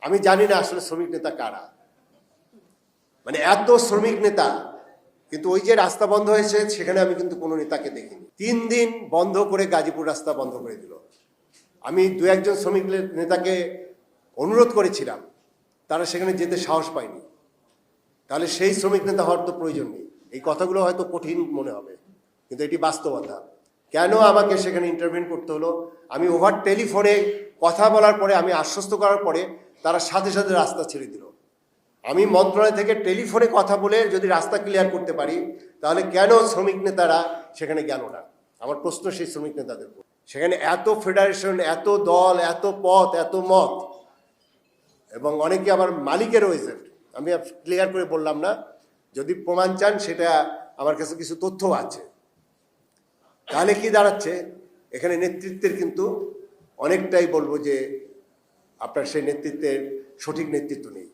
আমি জানি না আসলে শ্রমিক নেতা কারা, মানে এত শ্রমিক নেতা, কিন্তু ওই যে রাস্তা বন্ধ হয়েছে সেখানে আমি কিন্তু কোনো নেতাকে দেখিনি। 3 দিন বন্ধ করে গাজীপুর রাস্তা বন্ধ করে দিল। আমি দু একজন শ্রমিক নেতাকে অনুরোধ করেছিলাম, তারা সেখানে যেতে সাহস পায়নি। তাহলে সেই শ্রমিক নেতা হওয়ার তো প্রয়োজন নেই। এই কথাগুলো হয়তো কঠিন মনে হবে, কিন্তু এটি বাস্তবতা। কেন আমাকে সেখানে ইন্টারভেন করতে হলো? আমি ওভার টেলিফোনে কথা বলার পরে, আমি আশ্বস্ত করার পরে তারা সাথে সাথে রাস্তা ছেড়ে দিল। আমি মন্ত্রণালয় থেকে টেলিফোনে কথা বলে যদি রাস্তা ক্লিয়ার করতে পারি, তাহলে কেন শ্রমিক নেতারা সেখানে গেল না? আমার প্রশ্ন সেই শ্রমিক নেতাদের। সেখানে এত ফেডারেশন, এত দল, এত পথ, এত মত, এবং অনেকে আবার মালিকেরও এজেন্ট। আমি ক্লিয়ার করে বললাম না, যদি প্রমাণ চান সেটা আমার কাছে কিছু তথ্য আছে। তাহলে কি দাঁড়াচ্ছে? এখানে নেতৃত্বের কিন্তু অনেকটাই বলবো যে আপনার সেই নেতৃত্বের সঠিক নেতৃত্ব নেই।